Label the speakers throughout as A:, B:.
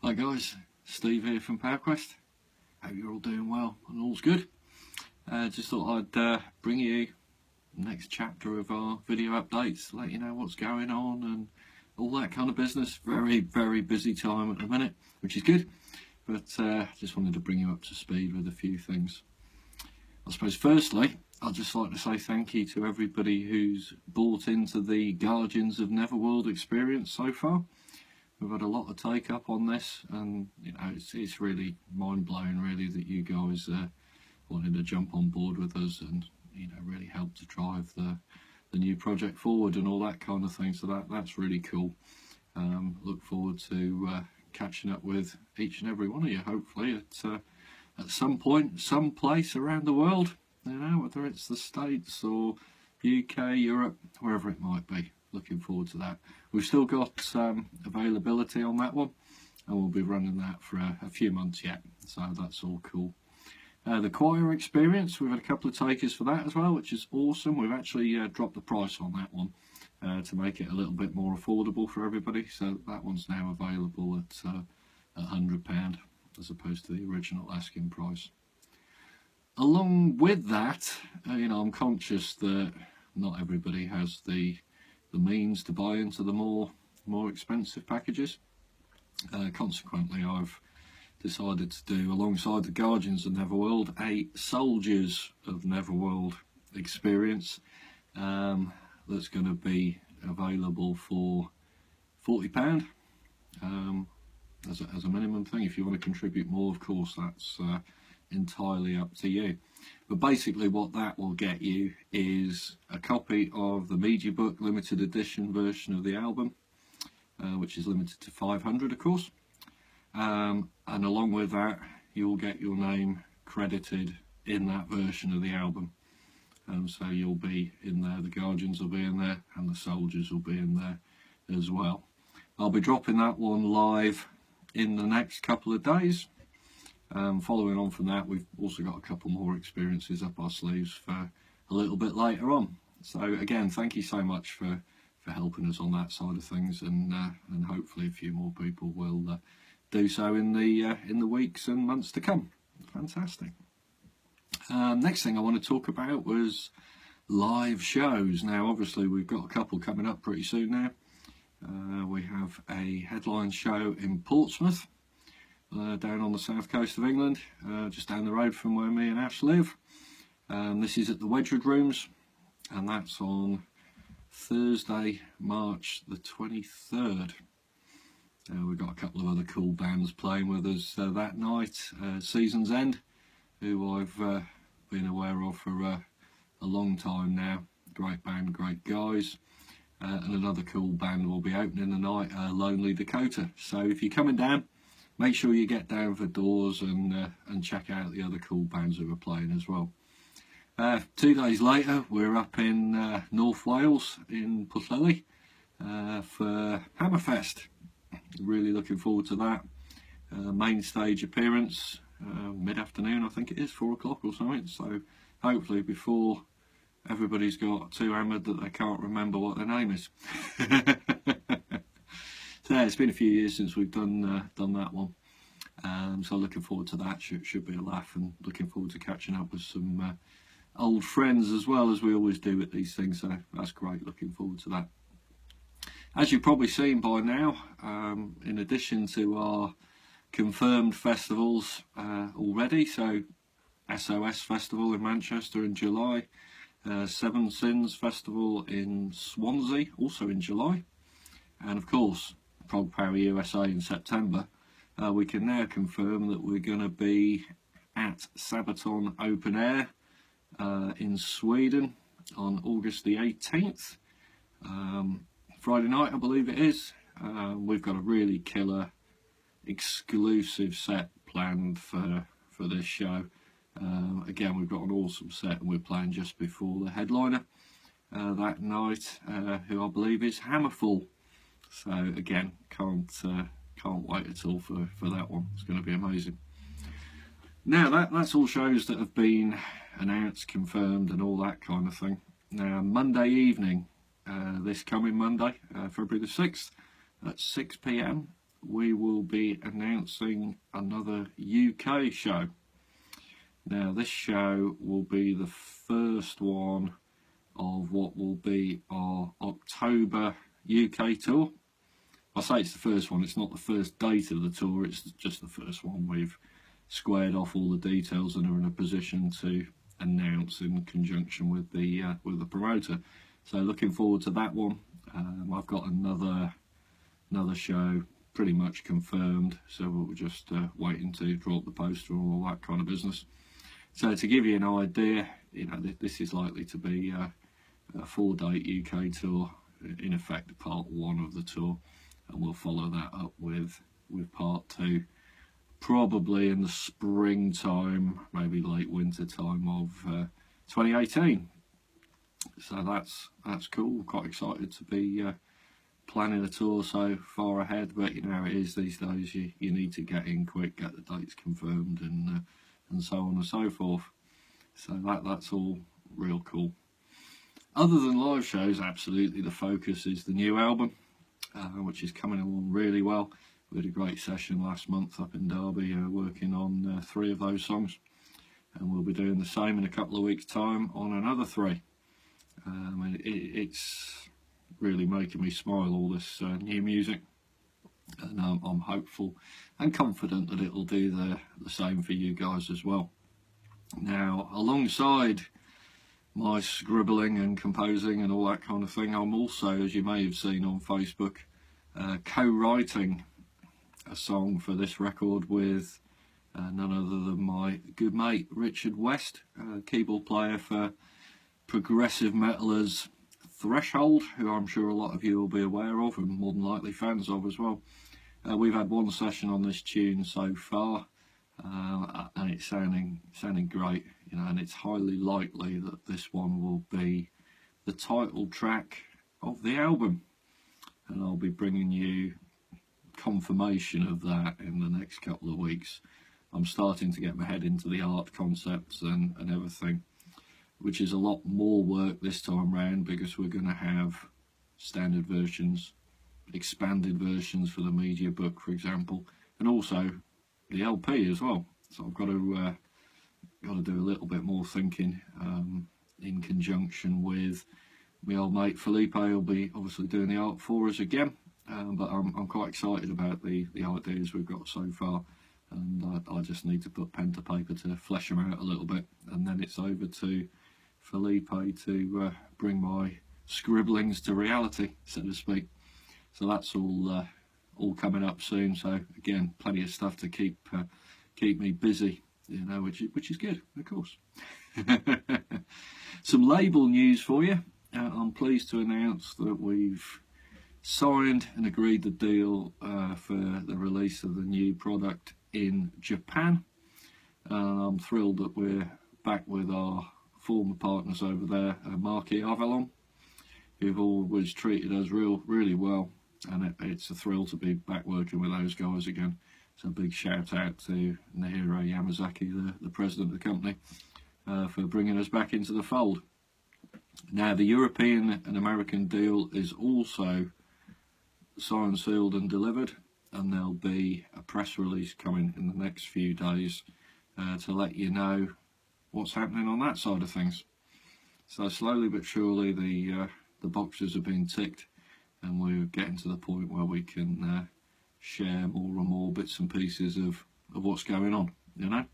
A: Hi guys, Steve here from PowerQuest. Hope you're all doing well and all's good. Just thought I'd bring you the next chapter of our video updates, let you know what's going on and all that kind of business. Very busy time at the minute, which is good, but just wanted to bring you up to speed with a few things. I suppose firstly, I'd just like to say thank you to everybody who's bought into the Guardians of Neverworld experience so far. We've had a lot of take up on this, and you know it's really mind-blowing really that you guys wanted to jump on board with us and really help to drive the new project forward and all that kind of thing. So that's really cool. Look forward to catching up with each and every one of you, hopefully at some point, some place around the world, whether it's the States or UK, Europe, wherever it might be. Looking forward to that. We've still got availability on that one, and we'll be running that for a few months yet, so that's all cool. The choir experience, we've had a couple of takers for that as well, which is awesome. We've actually dropped the price on that one to make it a little bit more affordable for everybody, so that one's now available at £100 as opposed to the original asking price. Along with that, I'm conscious that not everybody has the means to buy into the more expensive packages. Consequently, I've decided to do, alongside the Guardians of Neverworld, a Soldiers of Neverworld experience that's going to be available for £40 as a minimum thing. If you want to contribute more, of course, that's entirely up to you. But basically what that will get you is a copy of the Media Book limited edition version of the album, which is limited to 500 of course, and along with that you'll get your name credited in that version of the album, so you'll be in there, the Guardians will be in there, and the Soldiers will be in there as well. I'll be dropping that one live in the next couple of days. Following on from that, we've also got a couple more experiences up our sleeves for a little bit later on. So again, thank you so much for helping us on that side of things, and hopefully a few more people will do so in the weeks and months to come. Fantastic. Next thing I want to talk about was live shows. Now obviously we've got a couple coming up pretty soon now. We have a headline show in Portsmouth, down on the south coast of England, just down the road from where me and Ash live. This is at the Wedgwood Rooms, and that's on Thursday, March the 23rd. We've got a couple of other cool bands playing with us that night. Season's End, who I've been aware of for a long time now. Great band, great guys. And another cool band will be opening the night, Lonely Dakota. So if you're coming down, make sure you get down for doors and check out the other cool bands who are playing as well. 2 days later, we're up in North Wales, in Pwllheli, for Hammerfest. Really looking forward to that. Main stage appearance, mid-afternoon I think it is, 4 o'clock or something. So hopefully before everybody's got too hammered that they can't remember what their name is. So yeah, it's been a few years since we've done that one, so looking forward to that. Should be a laugh, and looking forward to catching up with some old friends as well, as we always do at these things, so that's great. Looking forward to that. As you've probably seen by now, in addition to our confirmed festivals already, so SOS Festival in Manchester in July, Seven Sins Festival in Swansea also in July, and of course Prog Power USA in September, we can now confirm that we're going to be at Sabaton Open Air in Sweden on August the 18th, Friday night I believe it is. We've got a really killer exclusive set planned for this show. Again, we've got an awesome set, and we're playing just before the headliner that night, who I believe is Hammerfall. So again, can't wait at all for that one. It's going to be amazing. Now that's all shows that have been announced, confirmed, and all that kind of thing. Now Monday evening, this coming Monday, February the 6th at 6 PM, we will be announcing another UK show. Now this show will be the first one of what will be our October UK tour. I say it's the first one, it's not the first date of the tour, it's just the first one. We've squared off all the details and are in a position to announce in conjunction with the promoter. So looking forward to that one. I've got another show pretty much confirmed, so we're just waiting to draw up the poster and all that kind of business. So to give you an idea, you know, this is likely to be a 4-date UK tour, in effect part 1 of the tour, and we'll follow that up with part 2 probably in the springtime, maybe late winter time of 2018. So that's cool. Quite excited to be planning a tour so far ahead, but you know how it is these days. You need to get in quick, get the dates confirmed, and so on and so forth. So that's all real cool. Other than live shows, absolutely the focus is the new album, which is coming along really well. We had a great session last month up in Derby, working on 3 of those songs, and we'll be doing the same in a couple of weeks' time on another 3. It's really making me smile, all this new music, and I'm hopeful and confident that it'll do the same for you guys as well. Now, alongside my scribbling and composing and all that kind of thing, I'm also, as you may have seen on Facebook, co-writing a song for this record with none other than my good mate Richard West, keyboard player for progressive metalers Threshold, who I'm sure a lot of you will be aware of and more than likely fans of as well. We've had 1 session on this tune so far, and it's sounding great, you know, and it's highly likely that this one will be the title track of the album, and I'll be bringing you confirmation of that in the next couple of weeks. I'm starting to get my head into the art concepts and everything, which is a lot more work this time round, because we're going to have standard versions, expanded versions for the media book, for example, and also the LP as well. So I've got to do a little bit more thinking in conjunction with my old mate Felipe. Will be obviously doing the art for us again, but I'm quite excited about the ideas we've got so far, and I just need to put pen to paper to flesh them out a little bit, and then it's over to Felipe to bring my scribblings to reality, so to speak. So that's all coming up soon. So again, plenty of stuff to keep me busy, you know, which is good, of course. Some label news for you. I'm pleased to announce that we've signed and agreed the deal for the release of the new product in Japan. I'm thrilled that we're back with our former partners over there, Marquis Avalon, who've always treated us really well, and it's a thrill to be back working with those guys again. So a big shout out to Nihiro Yamazaki, the president of the company, for bringing us back into the fold. Now the European and American deal is also signed, sealed and delivered, and there'll be a press release coming in the next few days to let you know what's happening on that side of things. So slowly but surely the boxes have been ticked, and we're getting to the point where we can share more and more bits and pieces of what's going on, you know.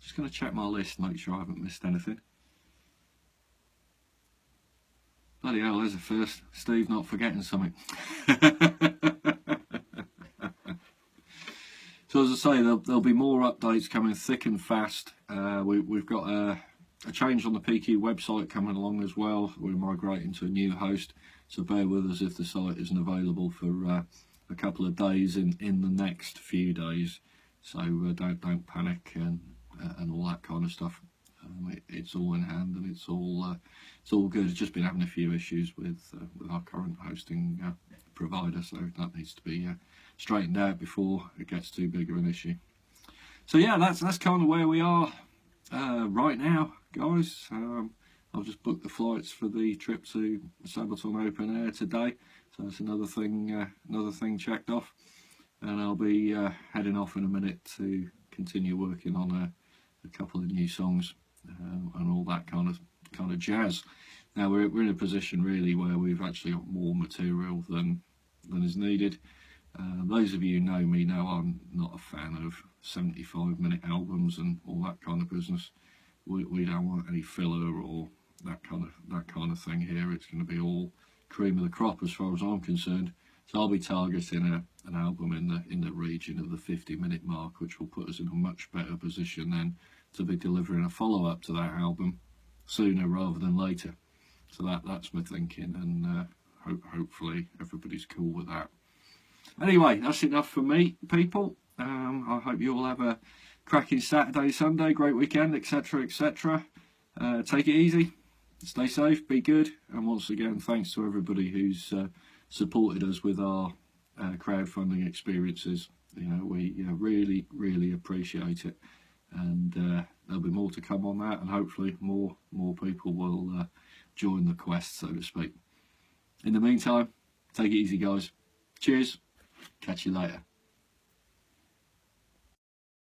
A: Just going to check my list, make sure I haven't missed anything. Bloody hell, there's a first. Steve not forgetting something. So as I say, there'll be more updates coming thick and fast. We've got a change on the PQ website coming along as well. We're migrating to a new host, so bear with us if the site isn't available for a couple of days in the next few days. So don't panic and all that kind of stuff. It's all in hand and it's all good. It's just been having a few issues with our current hosting provider, so that needs to be straightened out before it gets too big of an issue. So yeah, that's kind of where we are right now, guys. I've just booked the flights for the trip to Sabaton Open Air today, so that's another thing checked off. and I'll be heading off in a minute to continue working on a couple of new songs and all that kind of jazz. Now we're in a position really where we've actually got more material than is needed. Those of you who know me know I'm not a fan of 75-minute albums and all that kind of business. We don't want any filler or that kind of thing here. It's going to be all cream of the crop as far as I'm concerned. So I'll be targeting an album in the region of the 50-minute mark, which will put us in a much better position then to be delivering a follow-up to that album sooner rather than later. So that's my thinking, and hopefully everybody's cool with that. Anyway, that's enough for me, people. I hope you all have a cracking Saturday, Sunday, great weekend, etc, etc. Take it easy, stay safe, be good, and once again, thanks to everybody who's supported us with our crowdfunding experiences. We really appreciate it, and there'll be more to come on that, and hopefully more people will join the quest, so to speak. In the meantime, take it easy, guys. Cheers. Catch you later.